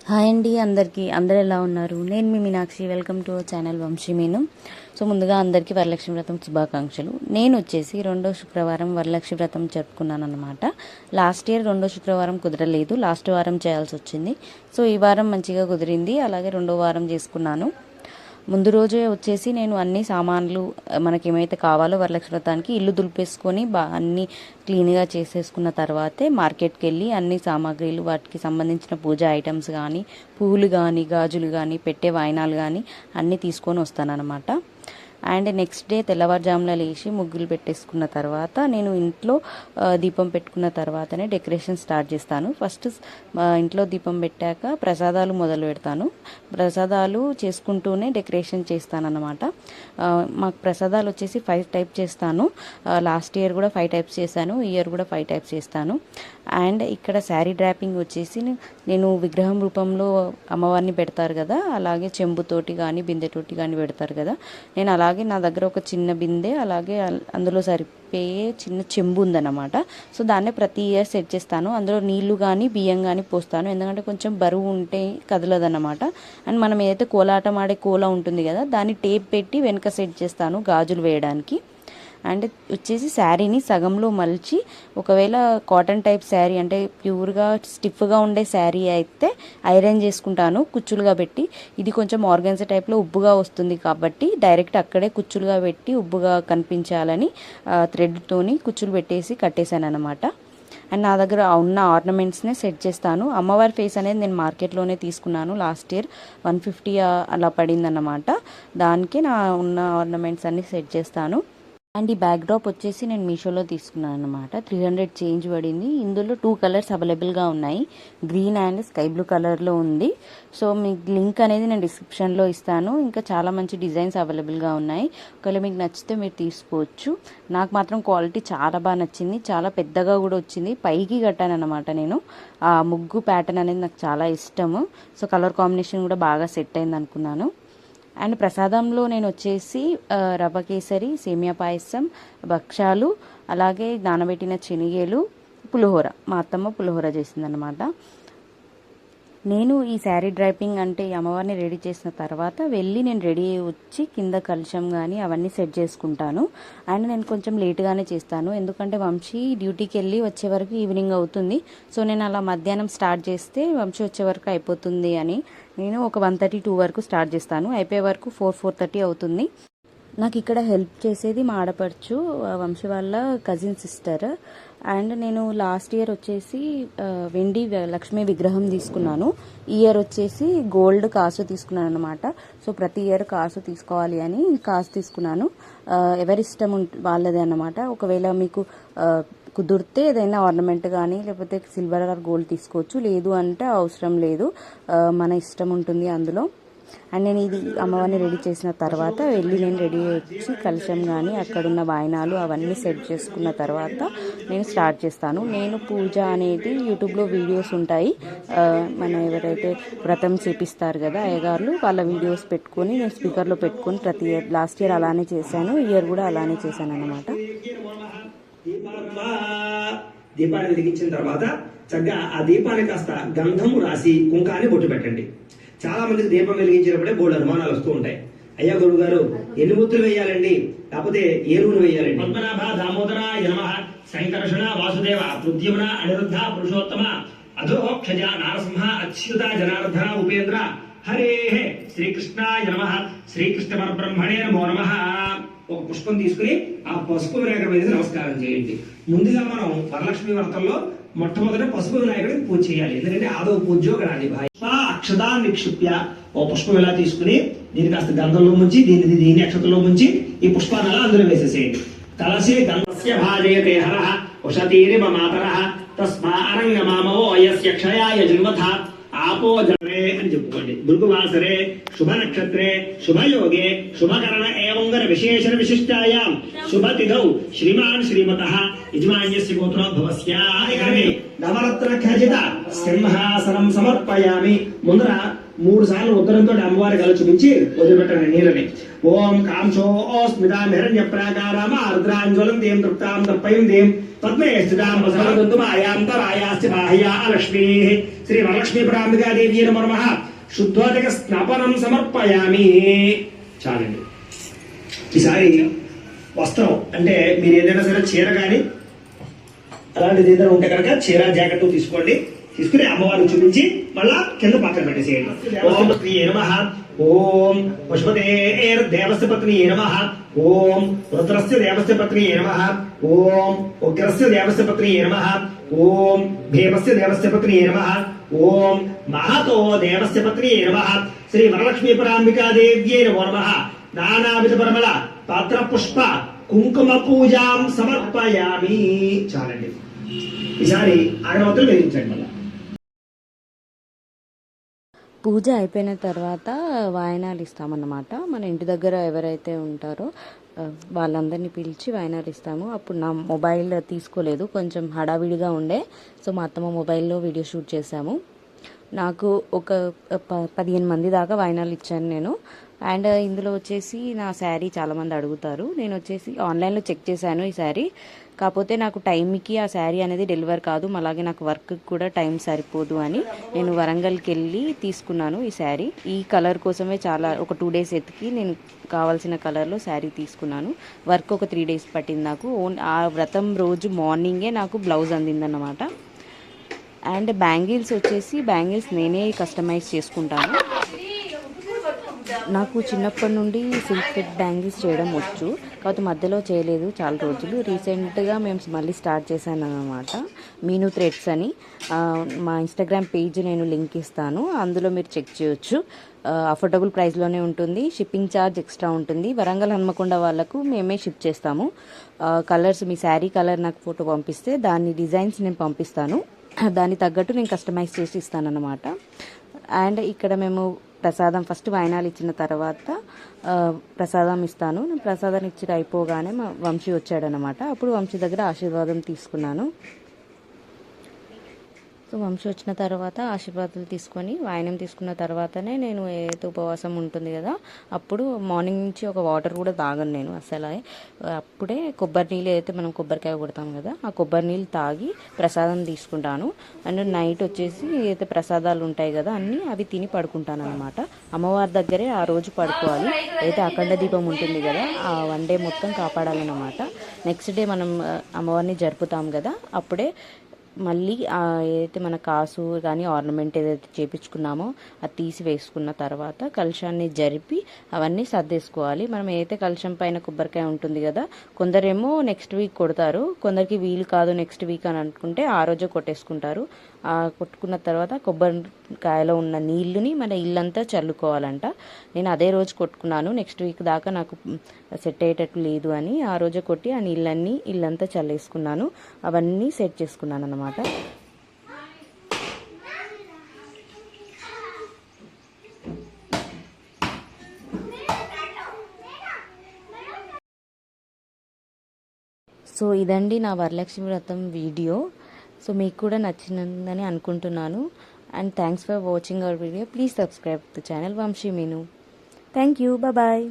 Hi అండి, అందరు ఎలా ఉన్నారు? నేను మీ Meenakshi. Welcome to channel Vamshi Meenu. So ముందుగా అందరికీ వరలక్ష్మి వ్రతం శుభాకాంక్షలు. నేను వచ్చేసి రెండో శుక్రవారం వరలక్ష్మి వ్రతం జరుపుకున్నాను అనమాట. లాస్ట్ ఇయర్ రెండో శుక్రవారం కుదరలేదు, లాస్ట్ వారం చేయాల్సి వచ్చింది. సో ఈ వారం మంచిగా కుదిరింది, అలాగే రెండో వారం చేసుకున్నాను. ముందు రోజే వచ్చేసి నేను అన్ని సామాన్లు మనకి ఏమైతే కావాలో వరలక్ష్మి వ్రతానికి ఇల్లు దులిపేసుకొని అన్నీ క్లీన్గా చేసేసుకున్న తర్వాతే మార్కెట్కి వెళ్ళి అన్ని సామాగ్రిలు, వాటికి సంబంధించిన పూజా ఐటమ్స్ కానీ, పువ్వులు కానీ, గాజులు కానీ, పెట్టే వాయినాలు కానీ అన్నీ తీసుకొని వస్తానన్నమాట. అండ్ నెక్స్ట్ డే తెల్లవారుజామున లేచి ముగ్గులు పెట్టేసుకున్న తర్వాత నేను ఇంట్లో దీపం పెట్టుకున్న తర్వాతనే డెకరేషన్ స్టార్ట్ చేస్తాను. ఫస్ట్ ఇంట్లో దీపం పెట్టాక ప్రసాదాలు మొదలు పెడతాను. ప్రసాదాలు చేసుకుంటూనే డెకరేషన్ చేస్తానన్నమాట. మాకు ప్రసాదాలు వచ్చేసి 5 టైప్స్ చేస్తాను. లాస్ట్ ఇయర్ కూడా 5 టైప్స్ చేశాను, ఈ ఇయర్ కూడా 5 టైప్స్ చేస్తాను. అండ్ ఇక్కడ శారీ డ్రాపింగ్ వచ్చేసి నేను విగ్రహం రూపంలో అమ్మవారిని పెడతారు కదా, అలాగే చెంబుతోటి కానీ బిందెతోటి కానీ పెడతారు కదా, నేను అలాగే నా దగ్గర ఒక చిన్న బిందె, అలాగే అందులో సరిపోయే చిన్న చెంబు ఉందన్నమాట. సో దాన్నే ప్రతి ఇయర్ సెట్ చేస్తాను. అందులో నీళ్లు కానీ బియ్యం కానీ పోస్తాను, ఎందుకంటే కొంచెం బరువు ఉంటే కదలదన్నమాట. అండ్ మనం ఏదైతే కోలాటం ఆడే కోలా ఉంటుంది కదా, దాన్ని టేప్ పెట్టి వెనక సెట్ చేస్తాను గాజులు వేయడానికి. అండ్ వచ్చేసి శారీని సగంలో మలిచి, ఒకవేళ కాటన్ టైప్ శారీ అంటే ప్యూర్గా స్టిఫ్గా ఉండే శారీ అయితే ఐరన్ చేసుకుంటాను కుచ్చులుగా పెట్టి. ఇది కొంచెం ఆర్గన్జా టైప్లో ఉబ్బుగా వస్తుంది కాబట్టి డైరెక్ట్ అక్కడే కుచ్చులుగా పెట్టి ఉబ్బుగా కనిపించాలని థ్రెడ్తోని కుచ్చులు పెట్టేసి కట్టేశాను అనమాట. అండ్ నా దగ్గర ఉన్న ఆర్నమెంట్స్నే సెట్ చేస్తాను. అమ్మవారి ఫేస్ అనేది నేను మార్కెట్లోనే తీసుకున్నాను. లాస్ట్ ఇయర్ 150 అలా పడిందన్నమాట. దానికి నా ఉన్న ఆర్నమెంట్స్ అన్నీ సెట్ చేస్తాను. అండ్ ఈ బ్యాక్ డ్రాప్ వచ్చేసి నేను మీషోలో తీసుకున్నాను అనమాట. 300 చేంజ్ పడింది. ఇందులో 2 కలర్స్ అవైలబుల్గా ఉన్నాయి, గ్రీన్ అండ్ స్కై బ్లూ కలర్లో ఉంది. సో మీకు లింక్ అనేది నేను డిస్క్రిప్షన్లో ఇస్తాను. ఇంకా చాలా మంచి డిజైన్స్ అవైలబుల్గా ఉన్నాయి, ఒకవేళ మీకు నచ్చితే మీరు తీసుకోవచ్చు. నాకు మాత్రం క్వాలిటీ చాలా బాగా నచ్చింది, చాలా పెద్దగా కూడా వచ్చింది. పైకి కట్టాను అనమాట నేను. ఆ ముగ్గు ప్యాటర్న్ అనేది నాకు చాలా ఇష్టము. సో కలర్ కాంబినేషన్ కూడా బాగా సెట్ అయింది అనుకున్నాను. అండ్ ప్రసాదంలో నేను వచ్చేసి రవ్వ కేసరి, సేమియా పాయసం, భక్షాలు, అలాగే నానబెట్టిన శనగలు, పులిహోర. మా అత్తమ్మ పులిహోర చేసిందనమాట. నేను ఈ శారీ డ్రైపింగ్ అంటే ఈ అమ్మవారిని రెడీ చేసిన తర్వాత వెళ్ళి నేను రెడీ వచ్చి కింద కలశం కానీ అవన్నీ సెట్ చేసుకుంటాను. అండ్ నేను కొంచెం లేట్గానే చేస్తాను, ఎందుకంటే వంశీ డ్యూటీకి వెళ్ళి వచ్చే వరకు ఈవినింగ్ అవుతుంది. సో నేను అలా మధ్యాహ్నం స్టార్ట్ చేస్తే వంశీ వచ్చే వరకు అయిపోతుంది అని నేను ఒక 1:32 వరకు స్టార్ట్ చేస్తాను. అయిపోయే వరకు 4:30 అవుతుంది. నాకు ఇక్కడ హెల్ప్ చేసేది మా ఆడపడుచు, వంశీ వాళ్ళ కజిన్ సిస్టర్. అండ్ నేను లాస్ట్ ఇయర్ వచ్చేసి వెండి లక్ష్మీ విగ్రహం తీసుకున్నాను. ఈ ఇయర్ వచ్చేసి గోల్డ్ కాసు తీసుకున్నాను అనమాట. సో ప్రతి ఇయర్ కాసు తీసుకోవాలి అని కాసు తీసుకున్నాను. ఎవరిష్టం వాళ్ళదే అన్నమాట. ఒకవేళ మీకు కుదిరితే ఏదైనా ఆర్నమెంట్ కానీ లేకపోతే సిల్వర్ ఆర్ గోల్డ్ తీసుకోవచ్చు, లేదు అంటే అవసరం లేదు, మన ఇష్టం ఉంటుంది అందులో. అండ్ నేను ఇది అమ్మవారిని రెడీ చేసిన తర్వాత వెళ్ళి నేను రెడీ వచ్చి కలశం కానీ అక్కడున్న వాయినాలు అవన్నీ సెట్ చేసుకున్న తర్వాత నేను స్టార్ట్ చేస్తాను. నేను పూజ అనేది యూట్యూబ్లో వీడియోస్ ఉంటాయి, మన ఎవరైతే వ్రతం చేపిస్తారు కదా అయ్యగారులు, వాళ్ళ వీడియోస్ పెట్టుకొని నేను స్పీకర్లో పెట్టుకొని ప్రతి ఇయర్, లాస్ట్ ఇయర్ అలానే చేశాను, ఈ ఇయర్ కూడా అలానే చేశాను అనమాట. దీపాన్ని వెలిగించిన తర్వాత చక్కగా ఆ దీపాన్ని కాస్త గంధము రాసి కుంకాన్ని బొట్టు పెట్టండి. చాలా మందికి దీపం వెలిగించినప్పుడే బోర్డు అనుమానాలు వస్తూ ఉంటాయి. అయ్యా గురువు గారు ఎన్ని ముత్తులు వేయాలండి, కాకపోతే ఏ నూనె వేయాలండి? పద్మనాభ దామోదర యనమః సంకర్షణ వాసుదేవ పృథ్యమున అనిరుద్ధ పురుషోత్తమ అధోక్షజ నారసింహ అచ్యుత జనార్దన ఉపేంద్ర హరే శ్రీకృష్ణాయ నమః శ్రీకృష్ణ పరబ్రహ్మణే నమో నమః. ఒక పుష్పం తీసుకుని ఆ పసుపు వినాయకుడి మీద నమస్కారం చేయండి. ముందుగా మనం వరలక్ష్మి వ్రతంలో మొట్టమొదట పసుపు వినాయకుడికి పూజ చేయాలి, ఎందుకంటే ఆదో పూజ్యో గణాది భాయ్. అక్షతా నిక్షిప్య ఓ పుష్పం ఇలా తీసుకుని దీని కాస్త గంధంలో ముంచి దీని అక్షతలో ముంచి ఈ పుష్పాన్ని అలా అందులో వేసేసేయండి. కలశే గంధస్య భాజయతే హరః ఉషతీరివ మాతరః తస్మా అరంగమామవో యస్య క్షయాయ జన్మథ ఆపో జరే అని చెప్పుకోండి. భృగువాసరే శుభ నక్షత్రే శుభయోగే శుభకరణ ఏవంగర విశేషణ విశిష్టాయాం శుభతిథౌ శ్రీమాన్ శ్రీమతః యజమాన్యస్య గోత్రోద్భవస్య నవరత్న ఖచిత సింహాసనం సమర్పయామి. ముందర 3 సార్లు ఉత్తరంతో అమ్మవారి కళ చూపించి వదిలిపెట్టండి నీళ్ళని. ఓం కాంశో స్మితాం హిరణ్య ప్రాకారామ ఆర్ద్రాంజ్వలం దేం తృప్తాం తప్పయం దేం పద్మే స్థితాం వసంతమాయాంతరాయాస్తి బాహ్యా లక్ష్మీ శ్రీ వరలక్ష్మీ ప్రాంబికా దేవి నమః. శుద్ధోదక స్నాపనం సమర్పయామి. చాలండి. ఈసారి వస్త్రం అంటే మీరు ఏదైనా సరే చీర కానీ అలాంటిది ఏదైనా ఉంటే కనుక చీర జాకెట్ తీసుకోండి. తీసుకుని అమ్మవారిని చూపించి మళ్ళా కింద పక్కన పెట్టేసేయండి. ఓం శ్రీ నమః. ఓం పశుపతే దేవస్య పత్ని నమః. ఓం రుద్రస్య దేవస్య పత్ని నమః. ఓం ఉగ్రస్య దేవస్య పత్ని నమః. ఓం భీమస్య దేవస్య పత్ని నమః. ఓం మహతో దేవస్య పత్ని నమః. శ్రీ వరలక్ష్మీ పరాంబికా దేవ్యై నమో నమః. నానావిధ పరిమళ పాత్ర పుష్ప కుంకుమ పూజాం సమర్పయామి. చాలండి. ఈసారి అగరవత్తులు వెలిగించండి. మళ్ళీ పూజ అయిపోయిన తర్వాత వాయనాలు ఇస్తామన్నమాట. మన ఇంటి దగ్గర ఎవరైతే ఉంటారో వాళ్ళందరినీ పిలిచి వాయనాలు ఇస్తాము. అప్పుడు నా మొబైల్ తీసుకోలేదు, కొంచెం హడావిడిగా ఉండే. సో మా అత్తమ్మ మొబైల్లో వీడియో షూట్ చేశాము. నాకు ఒక 15 మంది దాకా వాయనాలు ఇచ్చాను నేను. అండ్ ఇందులో వచ్చేసి నా శారీ చాలామంది అడుగుతారు. నేను వచ్చేసి ఆన్లైన్లో చెక్ చేశాను ఈ శారీ. కాకపోతే నాకు టైంకి ఆ శారీ అనేది డెలివర్ కాదు, అలాగే నాకు వర్క్ కూడా టైం సరిపోదు అని నేను వరంగల్కి వెళ్ళి తీసుకున్నాను ఈ శారీ. ఈ కలర్ కోసమే ఒక 2 డేస్ ఎత్తికి నేను కావాల్సిన కలర్లో శారీ తీసుకున్నాను. వర్క్ ఒక 3 డేస్ పట్టింది నాకు. ఆ వ్రతం రోజు మార్నింగే నాకు బ్లౌజ్ అందిందన్నమాట. అండ్ బ్యాంగిల్స్ నేనే కస్టమైజ్ చేసుకుంటాను. నాకు చిన్నప్పటి నుండి సిల్క్ థ్రెడ్ బ్యాంగిల్స్ చేయడం వచ్చు, కాకపోతే మధ్యలో చేయలేదు చాలా రోజులు. రీసెంట్గా మేము మళ్ళీ స్టార్ట్ చేశాను అన్నమాట. మీను థ్రెడ్స్ అని మా ఇన్స్టాగ్రామ్ పేజ్ నేను లింక్ ఇస్తాను, అందులో మీరు చెక్ చేయొచ్చు. అఫోర్డబుల్ ప్రైస్లోనే ఉంటుంది. షిప్పింగ్ ఛార్జ్ ఎక్స్ట్రా ఉంటుంది. వరంగల్ హన్మకొండ వాళ్ళకు మేమే షిప్ చేస్తాము. కలర్స్, మీ శారీ కలర్ నాకు ఫోటో పంపిస్తే దాని డిజైన్స్ నేను పంపిస్తాను. దానికి తగ్గట్టు నేను కస్టమైజ్ చేసి ఇస్తానన్నమాట. అండ్ ఇక్కడ మేము ప్రసాదం ఫస్ట్ వాయనాలు ఇచ్చిన తర్వాత ప్రసాదం ఇస్తాను. నేను ప్రసాదం ఇచ్చి అయిపోగానే మా వంశీ వచ్చాడనమాట. అప్పుడు వంశీ దగ్గర ఆశీర్వాదం తీసుకున్నాను. సో వంశీ వచ్చిన తర్వాత ఆశీర్వాదాలు తీసుకొని వాయనం తీసుకున్న తర్వాతనే నేను ఏదైతే ఉపవాసం ఉంటుంది కదా, అప్పుడు మార్నింగ్ నుంచి ఒక వాటర్ కూడా తాగను నేను అసలు. అప్పుడే కొబ్బరి నీళ్ళు ఏదైతే మనం కొబ్బరికాయ కొడతాం కదా, ఆ కొబ్బరి నీళ్ళు తాగి ప్రసాదం తీసుకుంటాను. అండ్ నైట్ వచ్చేసి ఏదైతే ప్రసాదాలు ఉంటాయి కదా అన్నీ అవి తిని పడుకుంటాను అనమాట. అమ్మవారి దగ్గరే ఆ రోజు పడుకోవాలి. అయితే అఖండ దీపం ఉంటుంది కదా, ఆ 1 డే మొత్తం కాపాడాలన్నమాట. నెక్స్ట్ డే మనం అమ్మవారిని జరుపుతాం కదా, అప్పుడే మళ్ళీ ఏదైతే మన కాసు కానీ ఆర్నమెంట్ ఏదైతే చేపించుకున్నామో అది తీసి వేసుకున్న తర్వాత కలశాన్ని జరిపి అవన్నీ సర్దేసుకోవాలి. మనం ఏదైతే కలశం పైన కొబ్బరికాయ ఉంటుంది కదా, కొందరేమో నెక్స్ట్ వీక్ కొడతారు, కొందరికి వీలు కాదు నెక్స్ట్ వీక్ అని అనుకుంటే ఆ రోజే కొట్టేసుకుంటారు. కొట్టుకున్న తర్వాత కొబ్బరికాయలో ఉన్న నీళ్ళని మన ఇల్లంతా చల్లుకోవాలంట. నేను అదే రోజు కొట్టుకున్నాను, నెక్స్ట్ వీక్ దాకా నాకు సెట్ అయ్యేటట్టు లేదు అని ఆ రోజే కొట్టి ఆ నీళ్ళన్నీ ఇల్లంతా చల్లేసుకున్నాను. అవన్నీ సెట్ చేసుకున్నాను అన్నమాట. సో ఇదండి నా వరలక్ష్మి వ్రతం వీడియో. సో మీకు కూడా నచ్చిందని అనుకుంటున్నాను. And thanks for watching our video. Please subscribe to channel Vamshi Meenu. Thank you. Bye.